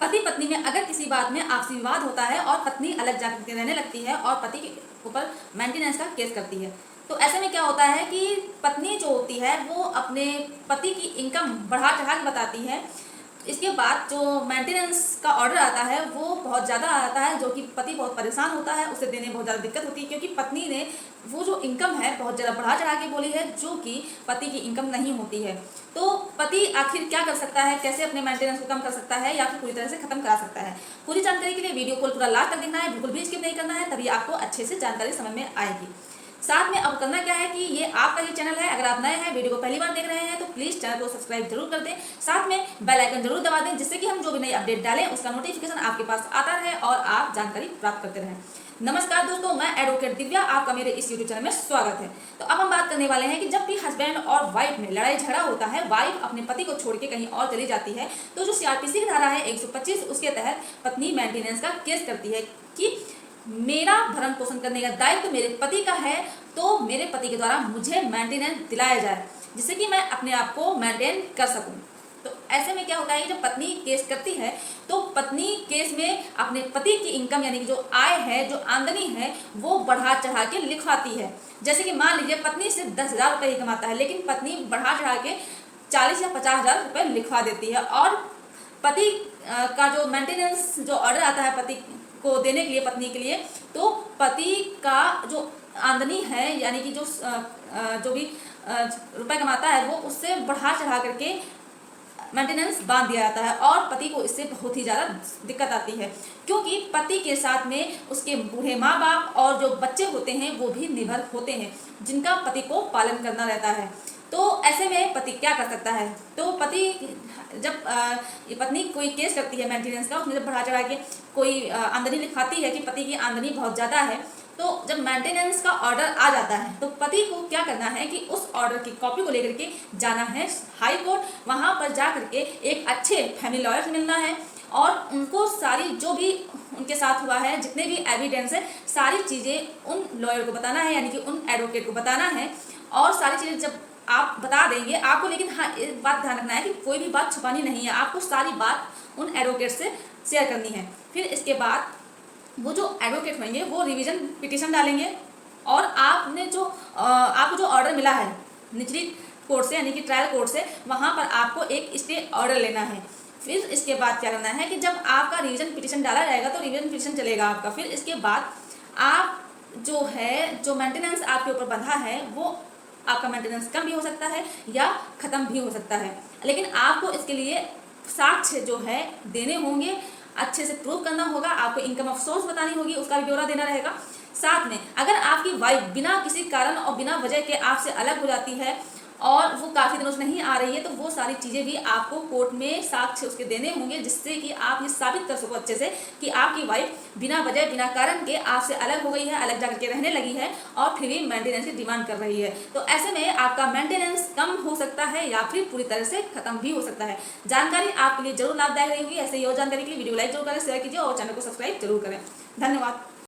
पति पत्नी में अगर किसी बात में आपसी विवाद होता है और पत्नी अलग जाकर के रहने लगती है और पति के ऊपर मेंटेनेंस का केस करती है, तो ऐसे में क्या होता है कि पत्नी जो होती है वो अपने पति की इनकम बढ़ा चढ़ा के बताती है। इसके बाद जो मेंटेनेंस का ऑर्डर आता है वो बहुत ज़्यादा आता है, जो कि पति बहुत परेशान होता है, उसे देने बहुत ज़्यादा दिक्कत होती है, क्योंकि पत्नी ने वो जो इनकम है बहुत ज़्यादा बढ़ा चढ़ा के बोली है, जो कि पति की इनकम नहीं होती है। तो पति आखिर क्या कर सकता है, कैसे अपने मेंटेनेंस को कम कर सकता है या फिर पूरी तरह से खत्म करा सकता है? पूरी जानकारी के लिए वीडियो को पूरा लास्ट तक देखना है, बिल्कुल भी स्किप नहीं करना है, तभी आपको अच्छे से जानकारी समझ में आएगी। साथ में अब करना क्या है कि ये आपका ही चैनल है, अगर आप नए हैं, वीडियो को पहली बार देख रहे हैं तो प्लीज़ चैनल को सब्सक्राइब जरूर कर दें, साथ में बेल आइकन जरूर दबा दें, जिससे कि हम जो भी नई अपडेट डालें उसका नोटिफिकेशन आपके पास आता रहे और आप जानकारी प्राप्त करते रहें। नमस्कार दोस्तों, मैं एडवोकेट दिव्या, आपका मेरे इस यूट्यूब चैनल में स्वागत है। तो अब हम बात करने वाले हैं कि जब भी हस्बैंड और वाइफ में लड़ाई झगड़ा होता है, वाइफ अपने पति को छोड़ के कहीं और चली जाती है, तो जो सीआरपीसी की धारा है 125 उसके तहत पत्नी मेंटेनेंस का केस करती है कि मेरा भरण पोषण करने का दायित्व मेरे पति का है, तो मेरे पति के द्वारा मुझे मेंटेनेंस दिलाया जाए, जिससे कि मैं अपने आप को मेंटेन कर सकूं। तो ऐसे में क्या होता है कि जब पत्नी केस करती है तो पत्नी केस में अपने पति की इनकम यानी कि जो आय है, जो आमदनी है, वो बढ़ा चढ़ा के लिखवाती है। जैसे कि मान लीजिए पत्नी सिर्फ 10,000 रुपये ही कमाता है, लेकिन पत्नी बढ़ा चढ़ा के 40 या 50,000 रुपये लिखवा देती है, और पति का जो मेंटेनेंस जो ऑर्डर आता है पति को देने के लिए पत्नी के लिए, तो पति का जो आमदनी है यानी कि जो भी रुपए कमाता है वो उससे बढ़ा चढ़ा करके मेंटेनेंस बांध दिया जाता है, और पति को इससे बहुत ही ज़्यादा दिक्कत आती है, क्योंकि पति के साथ में उसके बूढ़े माँ बाप और जो बच्चे होते हैं वो भी निर्भर होते हैं, जिनका पति को पालन करना रहता है। तो ऐसे में पति क्या कर सकता है? तो पति जब पत्नी कोई केस करती है मेंटेनेंस का, उसमें जब बढ़ा चढ़ा के कोई आमदनी लिखवाती है कि पति की आमदनी बहुत ज़्यादा है, तो जब मेंटेनेंस का ऑर्डर आ जाता है तो पति को क्या करना है कि उस ऑर्डर की कॉपी को लेकर के जाना है हाई कोर्ट। वहाँ पर जा करके एक अच्छे फैमिली लॉयर से मिलना है और उनको सारी जो भी उनके साथ हुआ है, जितने भी एविडेंस है, सारी चीज़ें उन लॉयर को बताना है, यानी कि उन एडवोकेट को बताना है। और सारी चीज़ें जब आप बता देंगे आपको, लेकिन हाँ एक बात ध्यान रखना है कि कोई भी बात छुपानी नहीं है, आपको सारी बात उन एडवोकेट से शेयर करनी है। फिर इसके बाद वो जो एडवोकेट होंगे वो रिवीजन पिटीशन डालेंगे, और आपको जो ऑर्डर मिला है निचली कोर्ट से यानी कि ट्रायल कोर्ट से, वहाँ पर आपको एक स्टे ऑर्डर लेना है। फिर इसके बाद क्या करना है कि जब आपका रिवीजन पिटीशन डाला जाएगा तो रिवीजन पिटीशन चलेगा आपका। फिर इसके बाद आप जो मेंटेनेंस आपके ऊपर बंधा है वो आपका मेंटेनेंस कम भी हो सकता है या ख़त्म भी हो सकता है, लेकिन आपको इसके लिए साक्ष्य जो है देने होंगे, अच्छे से प्रूव करना होगा, आपको इनकम ऑफ सोर्स बतानी होगी, उसका भी ब्यौरा देना रहेगा। साथ में अगर आपकी वाइफ बिना किसी कारण और बिना वजह के आपसे अलग हो जाती है और वो काफ़ी दिनों से नहीं आ रही है, तो वो सारी चीज़ें भी आपको कोर्ट में साक्ष्य उसके देने होंगे, जिससे कि आप ये साबित कर सको अच्छे से कि आपकी वाइफ बिना वजह बिना कारण के आपसे अलग हो गई है, अलग जाकर के रहने लगी है और फिर भी मेंटेनेंस की डिमांड कर रही है। तो ऐसे में आपका मेंटेनेंस कम हो सकता है या फिर पूरी तरह से खत्म भी हो सकता है। जानकारी आपके लिए जरूर लाभदायक रही होगी। ऐसे ही और जानकारी के लिए वीडियो लाइक जरूर करें, शेयर कीजिए और चैनल को सब्सक्राइब जरूर करें। धन्यवाद।